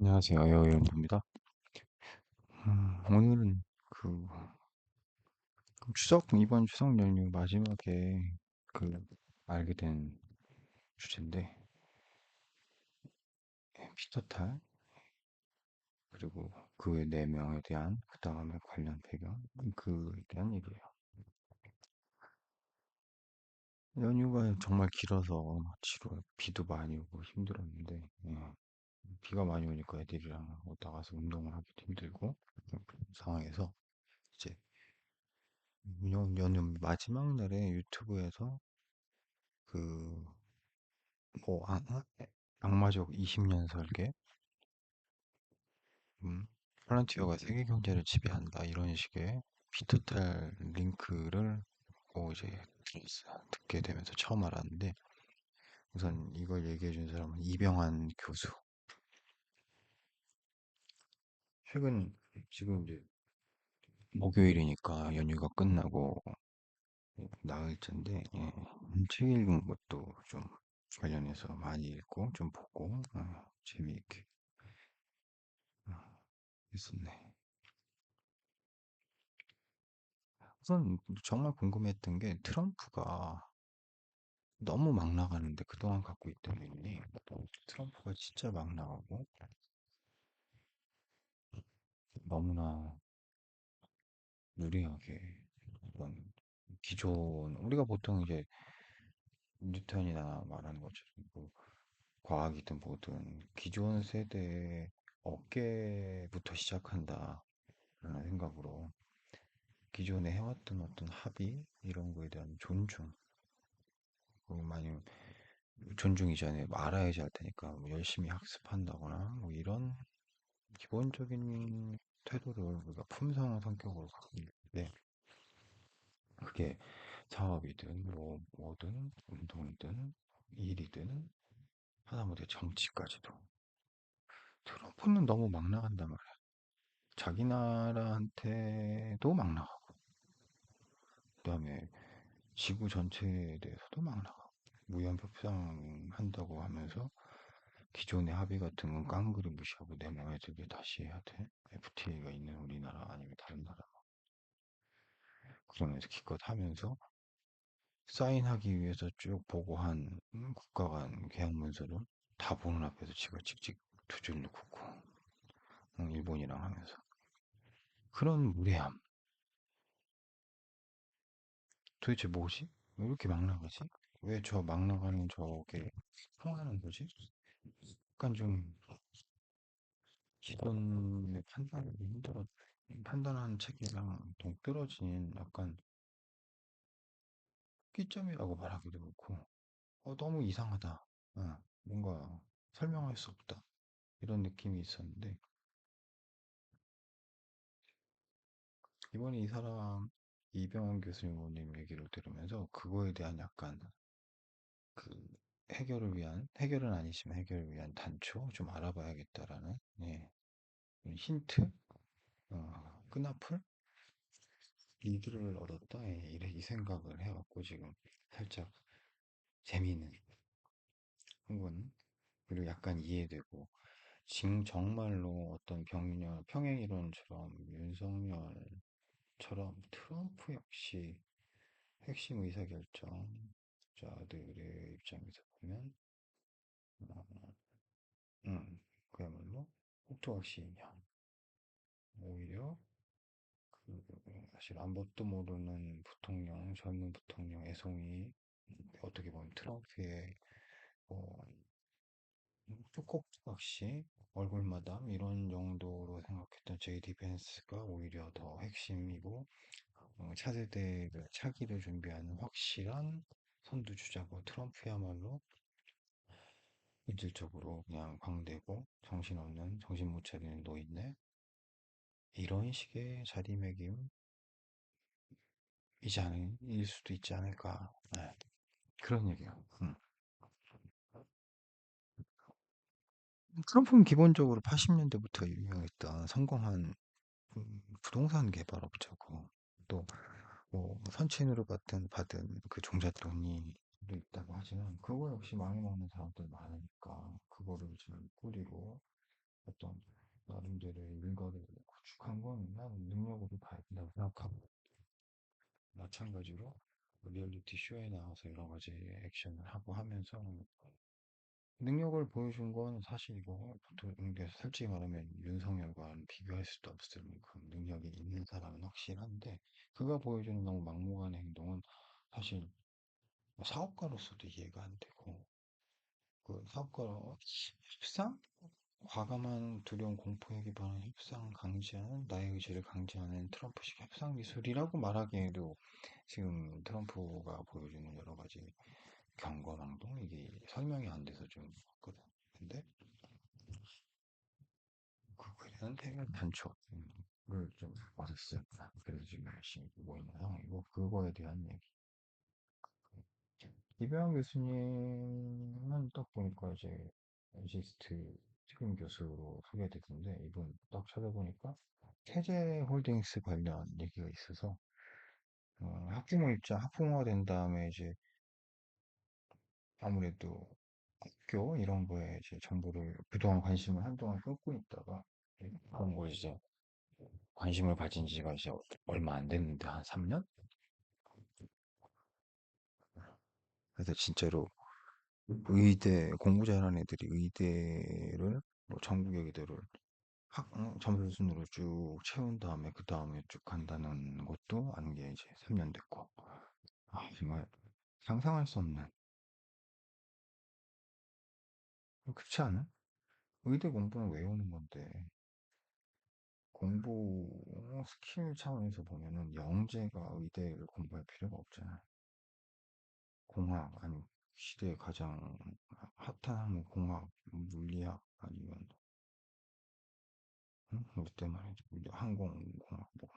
안녕하세요. 여유입니다. 오늘은 그 이번 추석 연휴 마지막에 그 알게 된 주제인데, 피터탈, 그리고 그 네 명에 대한 그 다음에 관련 배경, 그에 대한 얘기예요. 연휴가 정말 길어서 비도 많이 오고 힘들었는데, 비가 많이 오니까 애들이랑 나가서 운동을 하기도 힘들고 그런 상황에서 이제 연휴 마지막 날에 유튜브에서 그 악마적 20년 설계, 팔런티어가 세계 경제를 지배한다 이런 식의 피터탈 링크를 이제 듣게 되면서 처음 알았는데, 우선 이걸 얘기해 준 사람은 이병환 교수. 최근 지금 이제 목요일이니까 연휴가 끝나고 나흘째인데, 책 읽은 것도 좀 관련해서 많이 읽고 좀 보고 재미있게 어, 했었네. 우선 정말 궁금했던 게 트럼프가 너무 막 나가는데, 그동안 갖고 있던 의견이 트럼프가 진짜 막 나가고 너무나 무리하게 어떤 기존, 우리가 보통 이제 뉴턴이나 말하는 것처럼 과학이든 뭐든 기존 세대의 어깨부터 시작한다라는 생각으로 기존에 해왔던 어떤 합의 이런 거에 대한 존중, 그리고 많이 존중이지 않아요. 뭐 알아야지 할 테니까 뭐 열심히 학습한다거나 뭐 이런 기본적인 태도를 우리가 품성의 성격으로 갖고 있는데, 그게 사업이든 뭐 뭐든 운동이든 일이든 하다못해 정치까지도 트럼프는 너무 막 나간단 말이야. 자기 나라한테도 막 나가고, 그다음에 지구 전체에 대해서도 막 나가고, 무연협상 한다고 하면서 기존의 합의 같은 건 깡그리 무시하고 내 맘에 들게 다시 해야 돼. FTA가 있는 우리나라 아니면 다른 나라. 그러면서 기껏 하면서 사인하기 위해서 쭉 보고한 국가 간 계약 문서를 다 보는 앞에서 지가 찍찍 두 줄로 긋고, 일본이랑 하면서 그런 무례함. 도대체 뭐지? 왜 이렇게 막 나가지? 왜 저 막 나가는 저게 통하는 거지? 약간 좀 기존의 판단이 힘들어, 판단하는 체계랑 동떨어진 약간 끼점이라고 말하기도 그렇고, 너무 이상하다. 뭔가 설명할 수 없다. 이런 느낌이 있었는데, 이번에 이 사람, 이병헌 교수님 얘기를 들으면서 그거에 대한 약간 그 해결은 아니지만 해결을 위한 단초 좀 알아봐야겠다라는, 힌트? 끈앞을? 이들을 얻었다. 이 생각을 해갖고 지금 살짝 재미있는 흥분, 그리고 약간 이해되고, 지금 정말로 어떤 평행이론처럼 윤석열처럼 트럼프 역시 핵심 의사결정자들의 입장에서 보면 어, 그야말로 혹독시이냐, 오히려 사실 아무것도 모르는 부통령, 젊은 부통령 애송이, 어떻게 보면 트럼프의 뭐 꼭꼭지 얼굴마담 이런 정도로 생각했던 JD 벤스가 오히려 더 핵심이고, 차세대 차기를 준비하는 확실한 선두주자고, 트럼프야말로 본질적으로 그냥 광대고 정신없는, 정신 못 차리는 노인네, 이런 식의 자리매김이지 일 수도 있지 않을까. 네, 그런 얘기야. 트럼프는 기본적으로 80년대부터 유명했던 성공한 부동산 개발업자고, 또 뭐 선친으로 받은 그 종잣돈이 있다고 하지만 그거 역시 많이 먹는 사람들 많으니까 그거를 잘 꾸리고, 어떤 나름대로 일거를 구축한 건 난 능력으로 봐야 된다고 생각하고 마찬가지로 리얼리티 쇼에 나와서 여러 가지 액션을 하고 하면서 능력을 보여준 건 사실이고 보통 근데 솔직히 말하면 윤석열과는 비교할 수도 없을 만큼 능력이 있는 사람은 확실한데 그가 보여주는 너무 막무가내 행동은 사실 사업가로서도 이해가 안 되고 그 사업가 협상? 과감한 두려움 공포에 기반한 협상 강제하는 나의 의지를 강제하는 트럼프식 협상 기술이라고 말하기에도 지금 트럼프가 보여주는 여러 가지 경거망동 이게 설명이 안 돼서 좀 그렇거든. 근데 그거에 대한 해결 단초를 좀 얻었어요. 그래서 지금 열심히 보고 있는 상황이고 그거에 대한 얘기. 이병헌 교수님은 딱 보니까 이제 에이지스트 특임 교수로 소개되던데 이분 딱 찾아보니까 태제 홀딩스 관련 얘기가 있어서 학부모 입장 학부모가 된 다음에 이제 아무래도 학교 이런 거에 이제 정보를 그동안 관심을 한동안 끊고 있다가 그런 거 이제 관심을 가진 지가 이제 얼마 안 됐는데 한 3년? 그래서 진짜로 의대 공부 잘하는 애들이 의대를 뭐 전국 의대를 점수 순으로 쭉 채운 다음에 그 다음에 쭉 간다는 것도 아는 게 이제 3년 됐고 정말 상상할 수 없는 그렇지 않아? 의대 공부는 외우는 건데 공부 스킬 차원에서 보면은 영재가 의대를 공부할 필요가 없잖아. 공학 아니 시대의 가장 핫한 학문 공학, 물리학 아니면 응? 그때 말이죠. 항공공학, 뭐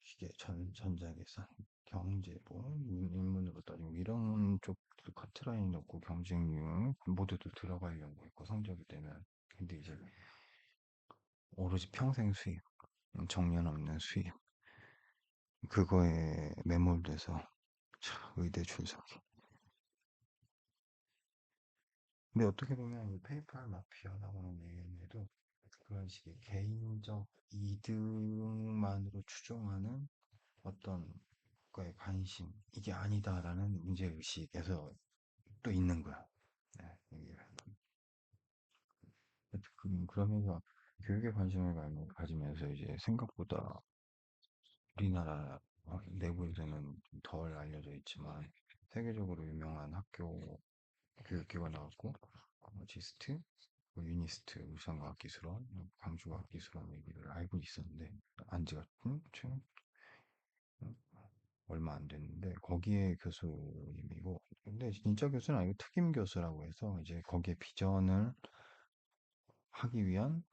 기계, 전자계산, 경제, 뭐 인문으로 따지면 이런 쪽 카트라인 넣고 경쟁률 모두도 들어가려고 있고 성적이 되면 근데 이제 오로지 평생 수입, 정년 없는 수입 그거에 매몰돼서 의대 출석이. 근데 어떻게 보면 이 페이팔 마피아라고 하는 얘기에도 그런 식의 개인적 이득만으로 추종하는 어떤 거에 관심, 이게 아니다라는 문제의식에서 또 있는 거야. 네, 이게. 그러면서 교육에 관심을 가지면서 이제 생각보다 우리나라 내부에서는 덜 알려져 있지만 세계적으로 유명한 학교 교육기관 나왔고 지스트, 뭐 유니스트, 울산과학기술원, 광주과학기술원 얘기를 알고 있었는데 안지가 지금 얼마 안 됐는데 거기에 교수님이고 근데 진짜 교수는 아니고 특임 교수라고 해서 이제 거기에 비전을 하기 위한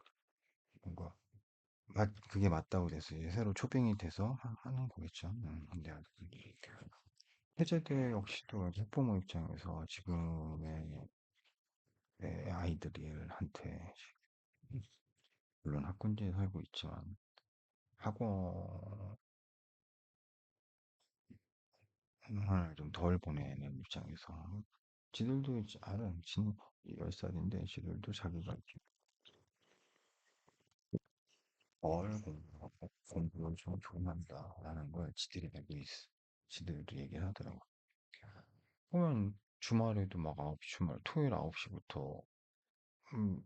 뭔가 그게 맞다고 돼서 이제 새로 초빙이 돼서 하는 거겠죠. 근데 해제대 역시도 학부모 입장에서 지금의 아이들한테 물론 학군지에 살고 있지만 학원을 좀 덜 보내는 입장에서 지들도 이제 알아. 10살인데 지들도 자기가 덜 공부하고 공부를 좀 조금한다라는 걸 지들이 알고 있어. 지들도 얘기를 하더라고. 보면 주말에도 막 9시, 토요일 9시부터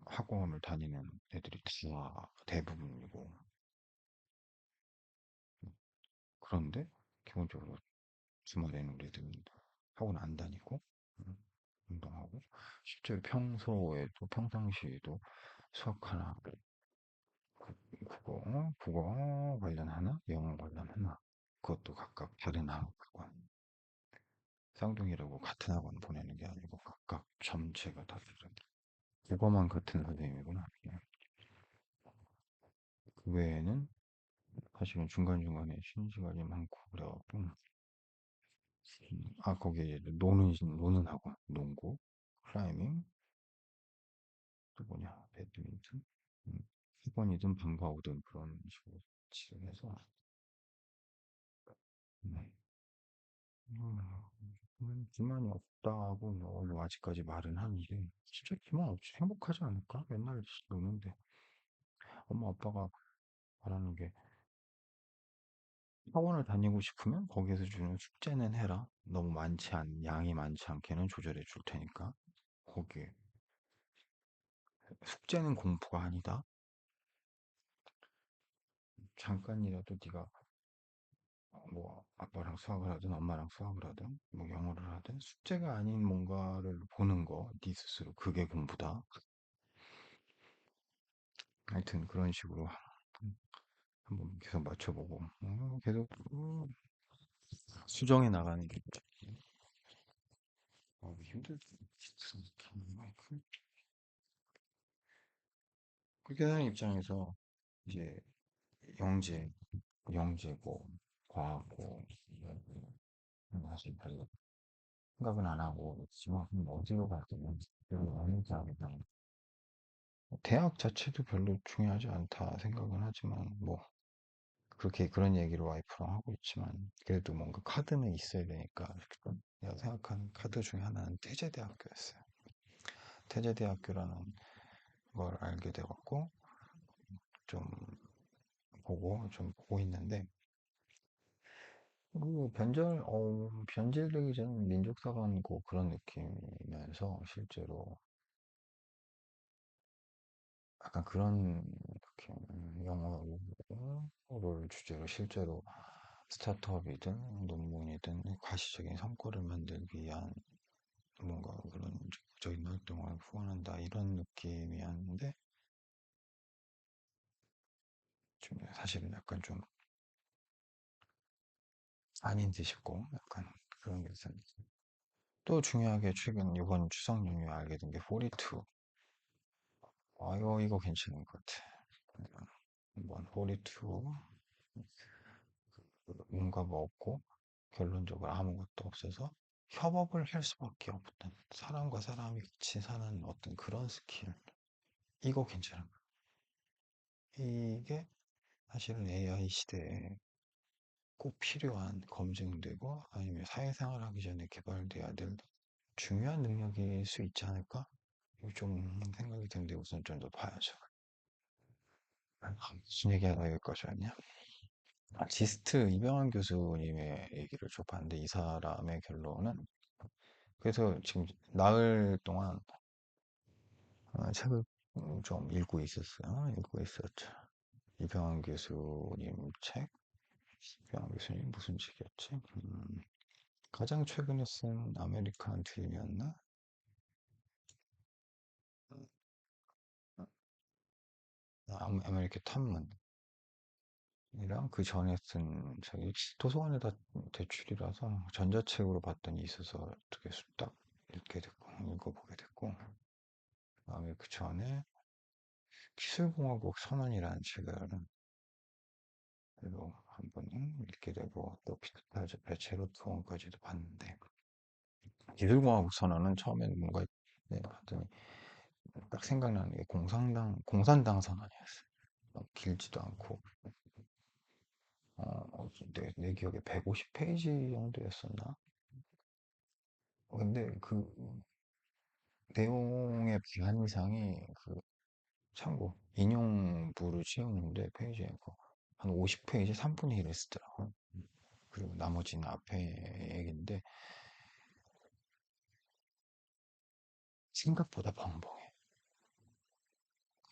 학원을 다니는 애들이 다 대부분이고 그런데 기본적으로 주말에는 우리들은 학원 안 다니고 음, 운동하고 실제로 평소에도 평상시에도 수학 하나 국어 관련 하나 영어 관련 하나 그것도 각각 다른 학원 쌍둥이라고 같은 학원 보내는 게 아니고 각각 점체가 다 다른 국어만 같은 선생님이구나 그 외에는 사실은 중간중간에 쉬는 시간이 많고 그래갖고 거기에 노는 학원 농구 클라이밍 또 뭐냐 배드민턴 음, 학원이든 방과 후든 그런 식으로 지원해서 네. 기만이 없다고 뭐 아직까지 말은 하는데 진짜 기만 없이 행복하지 않을까? 맨날 노는데 엄마 아빠가 말하는 게 학원을 다니고 싶으면 거기에서 주는 숙제는 해라. 너무 양이 많지 않게는 조절해 줄 테니까. 거기 숙제는 공부가 아니다. 잠깐이라도 네가 뭐 아빠랑 수학을 하든 엄마랑 수학을 하든 뭐 영어를 하든 숙제가 아닌 뭔가를 보는 거, 네 스스로 그게 공부다. 하여튼 그런 식으로 한번 계속 맞춰보고 계속 수정해 나가는 게 힘들. 그렇게 하는 입장에서 이제 영재, 영재고 과학고 사실 별로 생각은 안 하고 지금 어디로 갈지는 별로 안 생각하고 대학 자체도 별로 중요하지 않다 생각은 하지만 뭐 그렇게 그런 얘기를 와이프랑 하고 있지만 그래도 뭔가 카드는 있어야 되니까 내가 생각하는 카드 중에 하나는 태제대학교였어요. 태제대학교라는 걸 알게 돼갖고 좀 좀 보고 있는데 그 변질되기 전 민족사관고 그런 느낌이면서 실제로 약간 그런 느낌, 영어를 주제로 실제로 스타트업이든 논문이든 가시적인 성과를 만들기 위한 뭔가 그런 적극적인 활동을 후원한다 이런 느낌이었는데 좀 사실은 약간 좀 아닌 듯 싶고 약간 그런 게 있었는데 또 중요하게 최근 이번 추석 연휴에 알게 된 게 42. 이거 괜찮은 것 같아. 한번 42 뭔가 뭐 없고 결론적으로 아무것도 없어서 협업을 할 수밖에 없던 사람과 사람이 같이 사는 어떤 그런 스킬. 이거 괜찮은 거. 이게 사실은 AI 시대에 꼭 필요한 검증되고 아니면 사회생활 하기 전에 개발돼야 될 중요한 능력일 수 있지 않을까? 이거 좀 생각이 드는데 우선 좀 더 봐야죠. 무슨 얘기하다 여기까지 왔냐? 지스트 이병환 교수님의 얘기를 좀 봤는데 이 사람의 결론은 그래서 지금 나흘 동안 책을 좀 읽고 있었어요. 읽고 있었죠. 이병환 교수님 책. 이병환 교수님 무슨 책이었지? 가장 최근에 쓴 아메리칸 드림이었나? 아메리칸 탐문. 이랑 그 전에 쓴 책이 도서관에다 대출이라서 전자책으로 봤더니 있어서 어떻게 딱 읽어보게 됐고, 그다음에 그 전에 기술공화국 선언이라는 책을 그래도 한 번은 읽게 되고 또 피터파즈 배체로 투혼까지도 봤는데 기술공화국 선언은 처음에는 뭔가 봤더니 딱 생각나는 게 공산당 선언이었어요. 너무 길지도 않고 내 기억에 150페이지 정도였었나? 근데 그 내용의 비한상이 참고 인용부를 채우는데 페이지에 한 50페이지 3분의 1을 쓰더라고. 그리고 나머지는 앞에 얘기인데 생각보다 벙벙해.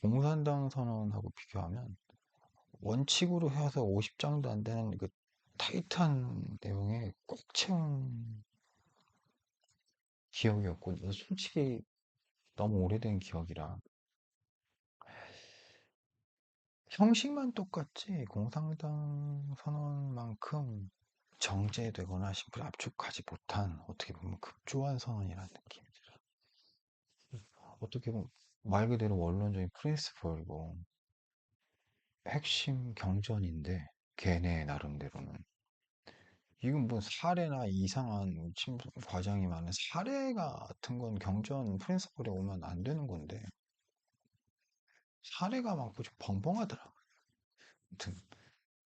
공산당 선언하고 비교하면 원칙으로 해서 50장도 안 되는 그 타이트한 내용에 꽉 채운 기억이었고, 솔직히 너무 오래된 기억이라 형식만 똑같지 공산당 선언만큼 정제되거나 심플 압축하지 못한 어떻게 보면 급조한 선언이라는 느낌이 들어. 어떻게 보면 말 그대로 원론적인 프린시플이고 핵심 경전인데 걔네 나름대로는 이건 뭐 사례나 이상한 과정이 많은 사례 같은 건 경전 프린시플에 오면 안 되는 건데 사례가 많고 좀 벙벙하더라. 아무튼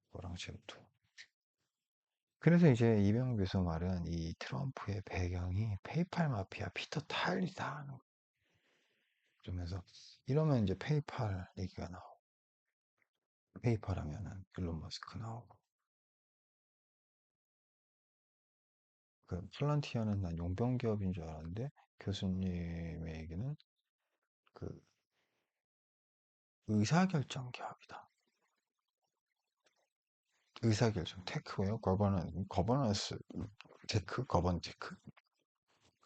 그거랑 제로도. 그래서 이제 이병 교수 말은 이 트럼프의 배경이 페이팔 마피아 피터 타일이다. 그러면서 이러면 이제 페이팔 얘기가 나오고 페이팔 하면은 일론 머스크 나오고. 그 플란티어는 난 용병 기업인 줄 알았는데 교수님의 얘기는 그 의사결정 기업이다. 의사결정 테크웨어 거버넌스 테크 거번 테크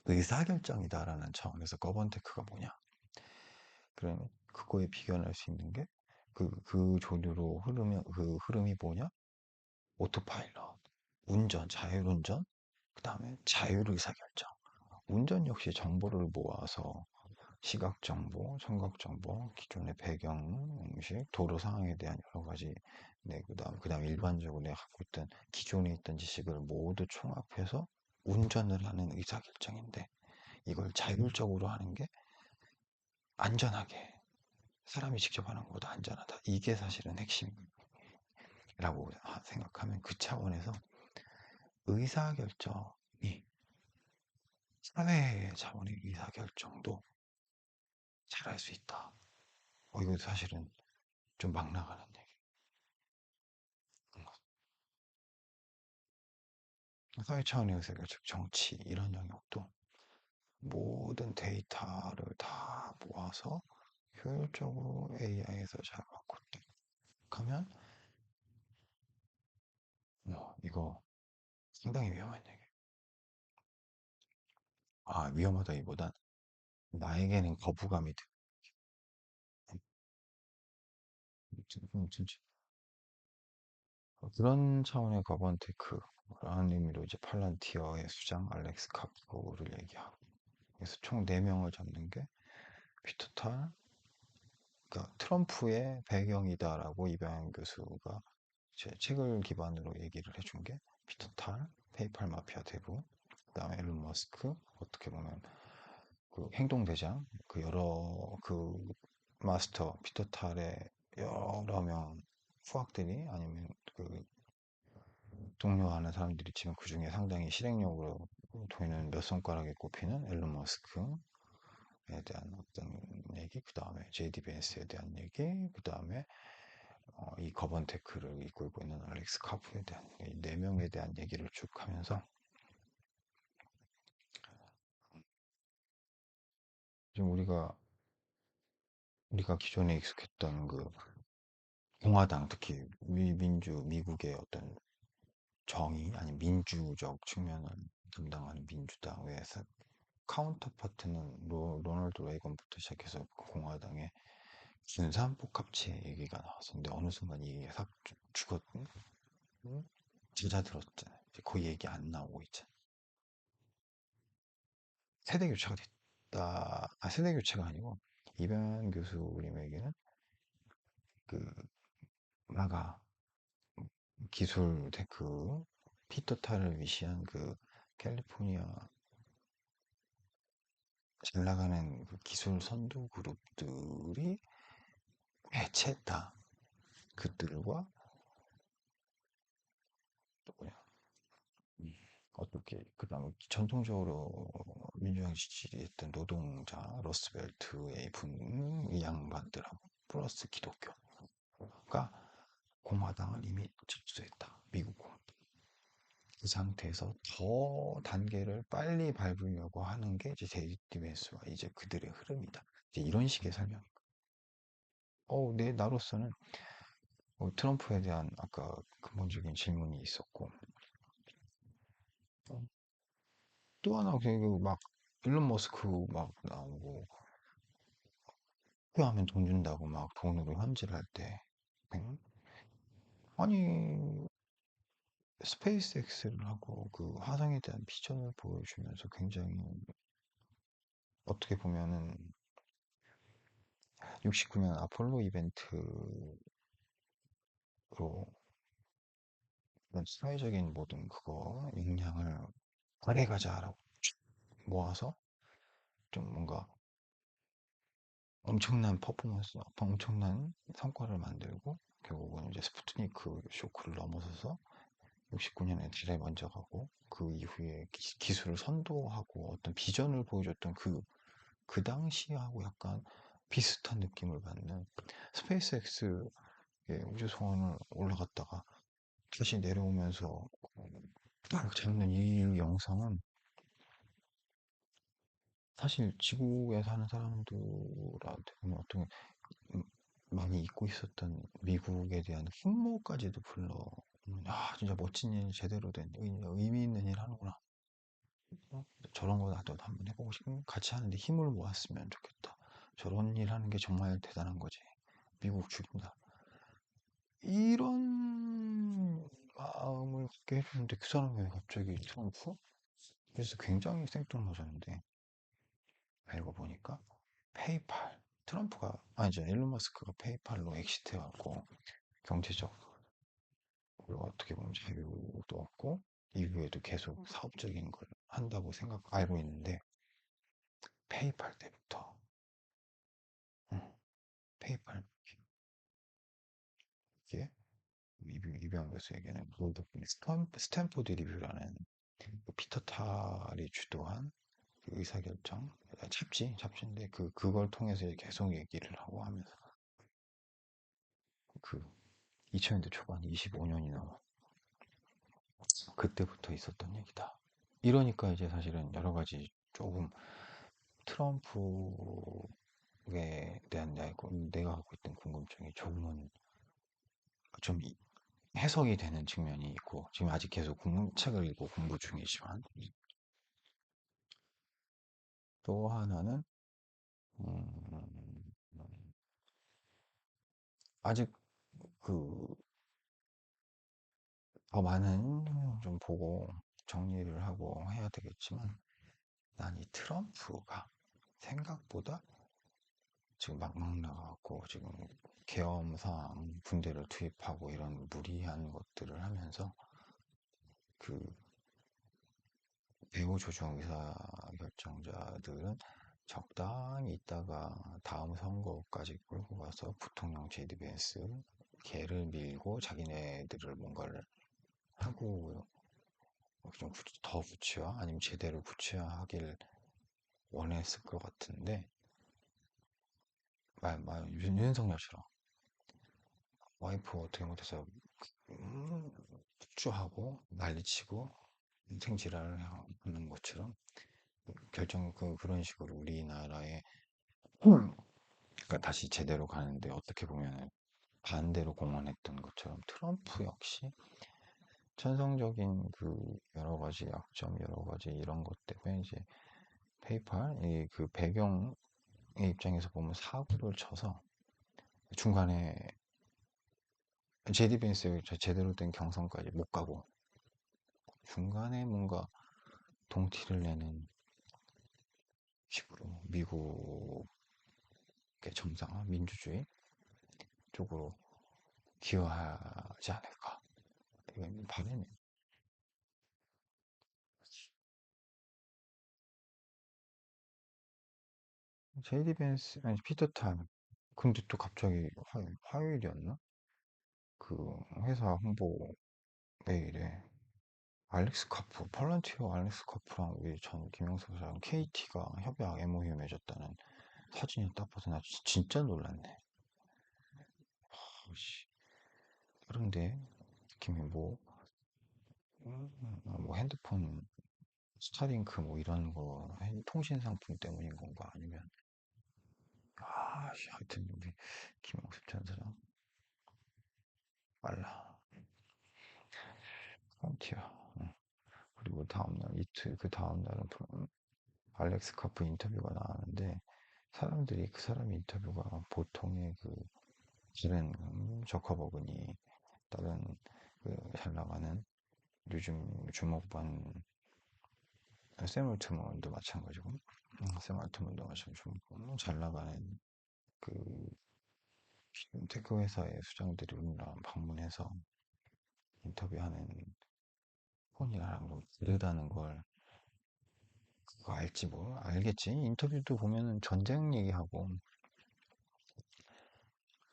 의사결정이다라는 차원에서 거번 테크가 뭐냐? 그러면 그거에 비견할 수 있는 게 그 조류로 흐르면 그 흐름이 뭐냐? 오토파일럿, 운전, 자율운전, 그 다음에 자율의사결정. 운전 역시 정보를 모아서 시각 정보, 청각 정보, 기존의 배경, 음식, 도로 상황에 대한 여러 가지, 네, 그다음 일반적으로 내가 갖고 있던 기존에 있던 지식을 모두 총합해서 운전을 하는 의사결정인데 이걸 자율적으로 하는 게 안전하게 사람이 직접 하는 것보다 안전하다. 이게 사실은 핵심이라고 생각하면 그 차원에서 의사결정이 사회 차원의 의사결정도 잘할 수 있다. 이거 사실은 좀 막 나가는 얘기. 사회 차원의 의사결정, 즉 정치 이런 영역도 모든 데이터를 다 모아서 효율적으로 AI에서 잘 바꿨다. 하면 이거 상당히 위험한 얘기. 위험하다기보단 나에게는 거부감이 돼. 진짜 그런 차원의 거번테크라는 의미로 이제 팔란티어의 수장 알렉스 카프를 얘기하고 그래서 총 4명을 잡는 게 피터 탈, 그러니까 트럼프의 배경이다라고 이병현 교수가 제 책을 기반으로 얘기를 해준 게 피터 탈, 페이팔 마피아 대부, 그다음에 일론 머스크, 어떻게 보면 그 행동대장, 그 여러 그 마스터 피터 탈의 여러 명 후학들이 아니면 그 동료하는 사람들이 있지만 그 중에 상당히 실행력으로 보이는 몇 손가락에 꼽히는 앨런 머스크에 대한 어떤 얘기, 그 다음에 제이디 벤스에 대한 얘기, 그 다음에 이 거번테크를 이끌고 있는 알렉스 카프에 대한 이 네 명에 대한 얘기를 쭉 하면서 좀 우리가 기존에 익숙했던 그 공화당, 특히 미국의 어떤 정의 아니 민주적 측면을 담당하는 민주당 외에서 카운터파트는 로널드 레이건부터 시작해서 그 공화당의 군산복합체 얘기가 나왔었는데 어느 순간 이 얘기가 싹 죽었, 응? 잦아들었잖아요. 이제 그 얘기 안 나오고 있잖아요. 세대 교체가 됐다. 세대 교체가 아니고 이병현 교수님에게는 그 마가 기술 테크 피터타를 위시한 그 캘리포니아 잘 나가는 그 기술 선도 그룹들이 해체했다. 그들과 또 뭐냐 어떻게 그다음에 전통적으로 민주당 지지했던 노동자 러스벨트의 이 양반들하고 플러스 기독교가 공화당을 이미 접수했다. 미국 공화당. 그 상태에서 더 단계를 빨리 밟으려고 하는 게 이제 데이비드 벤스와 이제 그들의 흐름이다. 이제 이런 식의 설명. 나로서는 트럼프에 대한 아까 근본적인 질문이 있었고 어, 또 하나 그막 일론 머스크 막 나오고 학교하면 돈 준다고 막 돈으로 현질을 할 때, 응? 아니, 스페이스X를 하고 그 화성에 대한 비전을 보여주면서 굉장히 어떻게 보면은 69년 아폴로 이벤트로 그런 사회적인 모든 그거 역량을 발휘가자라고 모아서 좀 뭔가 엄청난 퍼포먼스, 엄청난 성과를 만들고 결국은 이제 스푸트니크 쇼크를 넘어서서 69년에 제일 먼저 가고 그 이후에 기술을 선도하고 어떤 비전을 보여줬던 그 당시하고 약간 비슷한 느낌을 받는 스페이스X의 이게 우주선을 올라갔다가 다시 내려오면서 딱 잡는 이 영상은 사실 지구에 사는 사람들한테는 어떤 음, 많이 잊고 있었던 미국에 대한 흠모까지도 불러. 진짜 멋진 일, 제대로 된 의미 있는 일 하는구나. 저런 거 나도 한번 해보고 싶고 같이 하는데 힘을 모았으면 좋겠다. 저런 일 하는 게 정말 대단한 거지. 미국 죽인다. 이런 마음을 갖게 해주는데 그 사람이 왜 갑자기 트럼프? 그래서 굉장히 생뚱맞았는데 알고 보니까 페이팔 트럼프가 아니죠 일론 마스크가 페이팔로 엑시트해갖고 경제적 그리고 어떻게 보면 자유도 얻고 이후에도 계속 사업적인 걸 한다고 알고 있는데 페이팔 때부터 응, 페이팔 이게 이병 교수에게는 그 스탠포드 리뷰라는 그 피터 탈이 주도한 그 의사결정 잡지인데 그걸 통해서 계속 얘기를 하고 하면서 그 2000년대 초반 25년이 넘어 그때부터 있었던 얘기다. 이러니까 이제 사실은 여러 가지 조금 트럼프에 대한 내가 갖고 있던 궁금증이 조금은 좀 해석이 되는 측면이 있고 지금 아직 계속 책을 읽고 공부 중이지만 또 하나는 음, 아직 그 더 많은 좀 보고 정리를 하고 해야 되겠지만 난 이 트럼프가 생각보다 지금 막막 나가고 지금 계엄상 군대를 투입하고 이런 무리한 것들을 하면서 그 배후 조정 의사결정자들은 적당히 있다가 다음 선거까지 끌고 가서 부통령 제디 벤스 걔를 밀고 자기네들을 뭔가를 하고 좀 더 구체화 아니면 제대로 구체화하길 원했을 것 같은데 윤석열처럼 와이프 어떻게 못해서 폭주하고 난리치고 인생질환을 하는 것처럼 그런 식으로 우리나라에 그러니까 다시 제대로 가는데 어떻게 보면 반대로 공헌했던 것처럼 트럼프 역시 천성적인 그 여러 가지 약점 여러 가지 이런 것 때문에 이제 페이팔 그 배경의 입장에서 보면 사고를 쳐서 중간에 제디 벤스 제대로 된 경선까지 못 가고 중간에 뭔가 동티를 내는 식으로 미국의 정상화 민주주의 쪽으로 기여하지 않을까 이건 바람이 제이디 벤스 아니 피터 탄 근데 또 갑자기 화요일이었나 그 회사 홍보 메일에 알렉스 카프 팔런티어 알렉스 카프랑 우리 전 김영석 사장 KT가 협약 MOU 맺었다는 사진이 딱 봐서 나 진짜 놀랐네. 씨, 그런데 느낌이 뭐 핸드폰 스타링크 뭐 이런 거 통신 상품 때문인 건가 아니면 하여튼 우리 김영석 전 사장 빨라 프론티어 그리고 다음날 이틀 그 다음날은 알렉스 카프 인터뷰가 나왔는데 사람들이 그 사람 인터뷰가 보통의 그 다른 저커버그니 다른 그 잘 나가는 요즘 주목받는 샘 얼트먼도 마찬가지고 샘 얼트먼도 마찬가지고 잘 나가는 그 테크 회사의 수장들이 우리나라 방문해서 인터뷰하는 폰이랑 좀 다르다는 걸 그거 알지 뭐 알겠지 인터뷰도 보면은 전쟁 얘기하고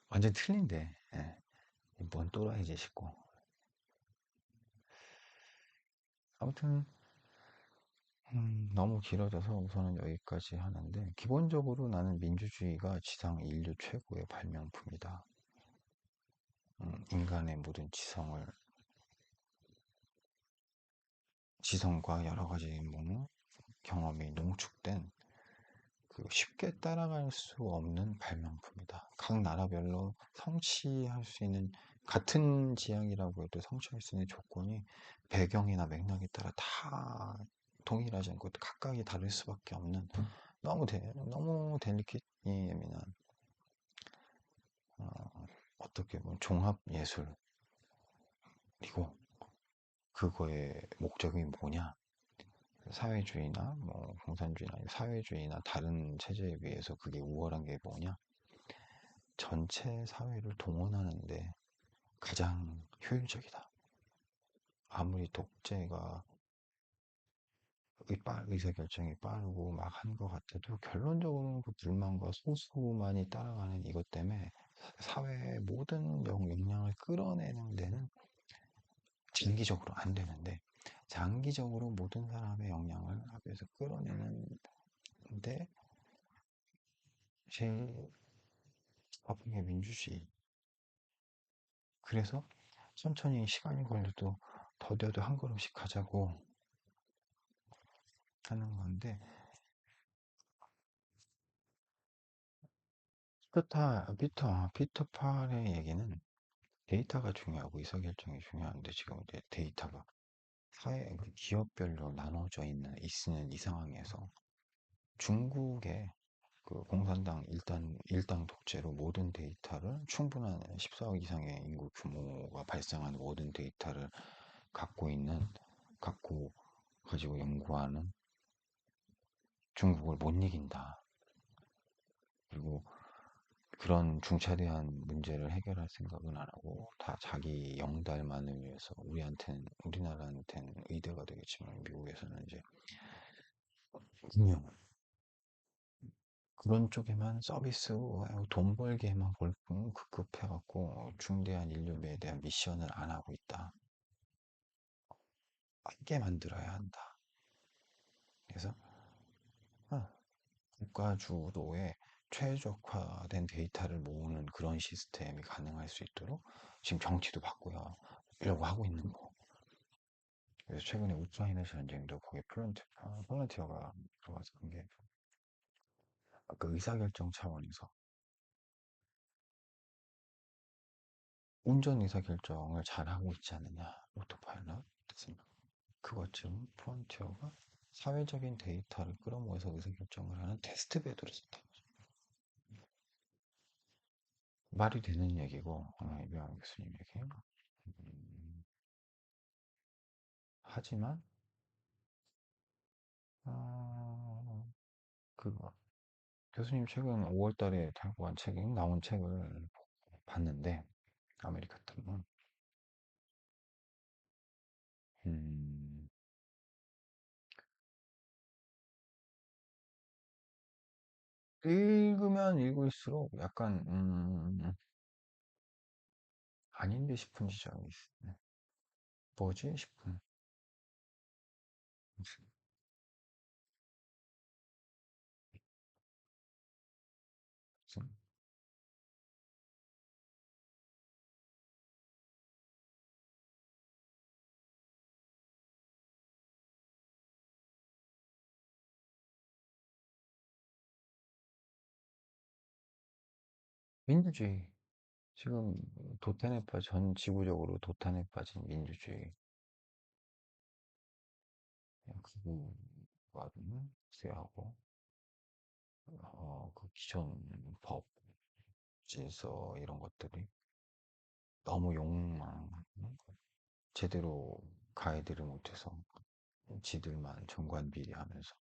완전 틀린데 예. 뭔 또라이지 싶고 아무튼 너무 길어져서 우선은 여기까지 하는데 기본적으로 나는 민주주의가 지상 인류 최고의 발명품이다. 인간의 모든 지성과 여러 가지 뭐 경험이 농축된 그 쉽게 따라갈 수 없는 발명품이다. 각 나라별로 성취할 수 있는 같은 지향이라고 해도 성취할 수 있는 조건이 배경이나 맥락에 따라 다 동일하지 않고 각각이 다를 수밖에 없는 너무 델리케이트 예민한 어떻게 보면 종합 예술이고 그거의 목적이 뭐냐? 사회주의나 뭐 공산주의나 사회주의나 다른 체제에 비해서 그게 우월한 게 뭐냐? 전체 사회를 동원하는데 가장 효율적이다. 아무리 독재가 의사결정이 빠르고 막 한 것 같아도 결론적으로는 그 불만과 소수만이 따라가는 이것 때문에 사회의 모든 역량을 끌어내는 데는 장기적으로 안 되는데 장기적으로 모든 사람의 역량을 합해서 끌어내는데 제일 바쁜 게 민주주의. 그래서 천천히 시간이 걸려도 더뎌도 한 걸음씩 가자고 하는 건데 피터 팔의 얘기는 데이터가 중요하고 의사결정이 중요한데 지금 이제 데이터가 그 기업별로 나눠져 있는 이 상황에서 중국의 그 공산당 일당 독재로 모든 데이터를 충분한 14억 이상의 인구 규모가 발생하는 모든 데이터를 갖고 있는 갖고 가지고 연구하는 중국을 못 이긴다. 그리고 그런 중차대한 문제를 해결할 생각은 안 하고 다 자기 영달만을 위해서 우리나라한테는 의대가 되겠지만 미국에서는 이제 금융 그런 쪽에만 서비스 돈 벌게만 급급해갖고 중대한 인류에 대한 미션을 안 하고 있다. 빨게 만들어야 한다. 그래서 어, 국가 주도의 최적화된 데이터를 모으는 그런 시스템이 가능할 수 있도록 지금 정치도 바꾸려고 하고 있는 거. 그래서 최근에 우크라이나 전쟁도 거기에 플런티어가 들어가서 한게 그 의사결정 차원에서 운전 의사결정을 잘하고 있지 않느냐, 오토파일럿 같은 그것처럼 프론티어가 사회적인 데이터를 끌어모아서 의사결정을 하는 테스트베드로 썼다. 말이 되는 얘기고, 이병헌 교수님 얘기. 하지만, 어, 그거, 교수님 최근 5월 달에 탈고한 나온 책을 봤는데, 아메리카 탐문. 음, 읽으면 읽을수록 약간, 아닌데 싶은 지점이 있어요. 뭐지? 싶은. 무슨 민주주의. 지금 전 지구적으로 도탄에 빠진 민주주의. 그거와는 쇠하고, 그 기존 법, 질서, 이런 것들이 너무 제대로 가이드를 못해서 지들만 정관 비리하면서,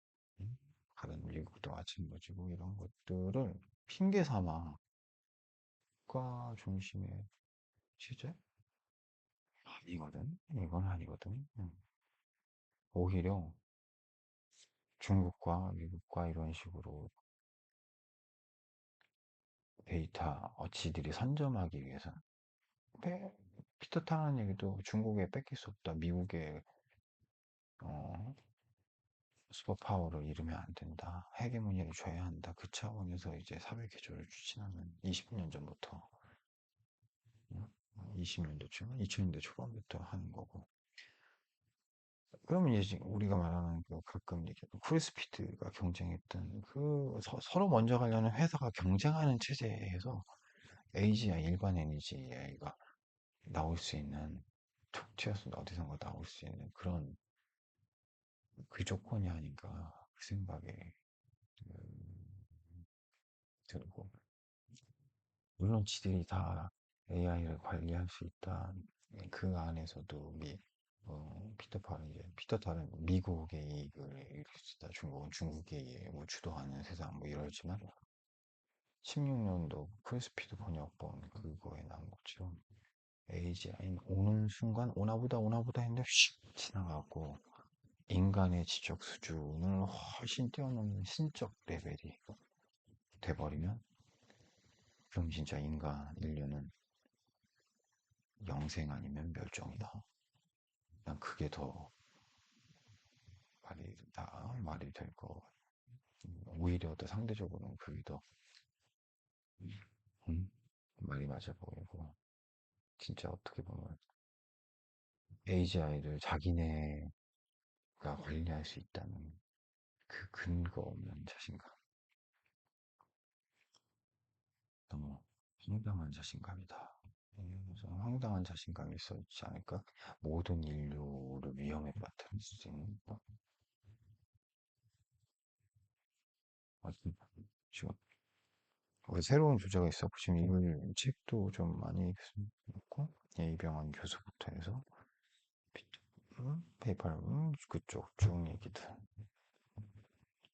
다른 미국도 마찬가지고, 이런 것들을 핑계 삼아 국가 중심의 취재? 아니거든. 이건 아니거든. 오히려 중국과 미국과 이런 식으로 데이터 지들이 선점하기 위해서는 피터 타는 얘기도 중국에 뺏길 수 없다. 미국의 어, 슈퍼파워를 잃으면 안 된다. 헤게모니를 줘야 한다. 그 차원에서 이제 사회 개조를 추진하는 20년 전부터 20년도쯤, 2000년대 초반부터 하는 거고. 그러면 이제 우리가 말하는 그 가끔 얘기하는 크루스피드가 경쟁했던 그 서로 먼저 가려는 회사가 경쟁하는 체제에서 AGI, 일반 NGI가 나올 수 있는, 툭 튀어서 어디선가 나올 수 있는 그런 그 조건이 아닌가 그 생각에 들고, 물론 지들이 다 AI를 관리할 수 있다. 그 안에서도 피터팔은 미국의 이익을 일으킬 수 있다. 중국은 중국의 이익을 뭐 주도하는 세상 뭐 이러지만 16년도 풀스피드 번역본 그거에 나온 것처럼 AGI는 오는 순간 오나보다 오나보다 했는데 휙 지나가고 인간의 지적 수준을 훨씬 뛰어넘는 신적 레벨이 돼버리면 그럼 진짜 인류는 영생 아니면 멸종이다. 난 그게 더 말이 될 거. 오히려 더 상대적으로는 그게 더 말이 맞아 보이고 진짜 어떻게 보면 AGI를 자기네가 관리할 수 있다는 그 근거 없는 자신감. 너무 황당한 자신감이다. 그래서 황당한 자신감이 있었지 않을까? 모든 인류를 위험에 빠뜨릴 수 있는 지금 새로운 주제가 있어. 지금 이걸 책도 좀 많이 읽고 이병헌 교수부터 해서 페이팔 그쪽 쭉 얘기들.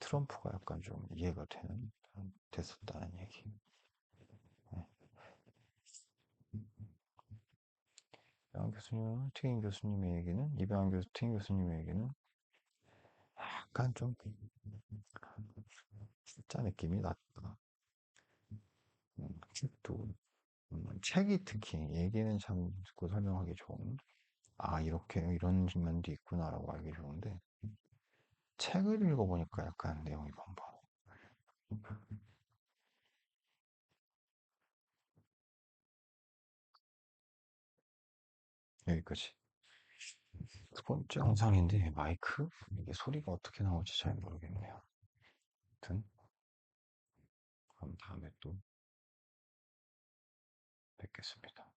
트럼프가 약간 좀 이해가 됐었다는 얘기. 네. 트임 교수님의 얘기는 약간 좀 진짜 느낌이 났다. 책도 책이 특히 얘기는 참 듣고 설명하기 좋은. 이렇게 이런 면도 있구나라고 알기 좋은데 책을 읽어보니까 약간 내용이 번번. 여기까지. 두 번째 영상인데 마이크? 이게 소리가 어떻게 나올지 잘 모르겠네요. 아무튼 그럼 다음에 또 뵙겠습니다.